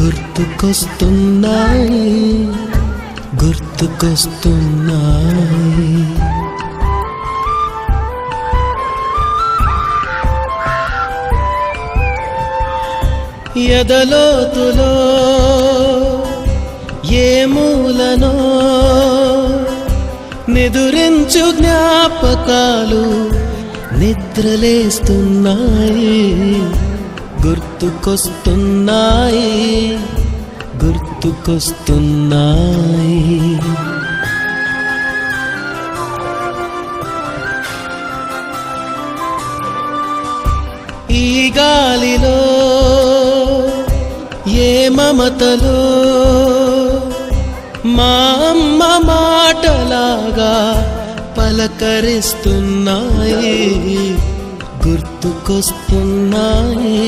గుర్తుకొస్తున్నాయి గుర్తుకొస్తున్నాయి. ఎదలోతులో ఏ మూలనో నిదురించు జ్ఞాపకాలు నిద్రలేస్తున్నాయి గుర్తుకొస్తున్నాయి గుర్తుకొస్తున్నాయి. ఈ గాలిలో ఏ మమతలో మా అమ్మ మాటలాగా పలకరిస్తున్నాయి గుర్తుకొస్తున్నాయి.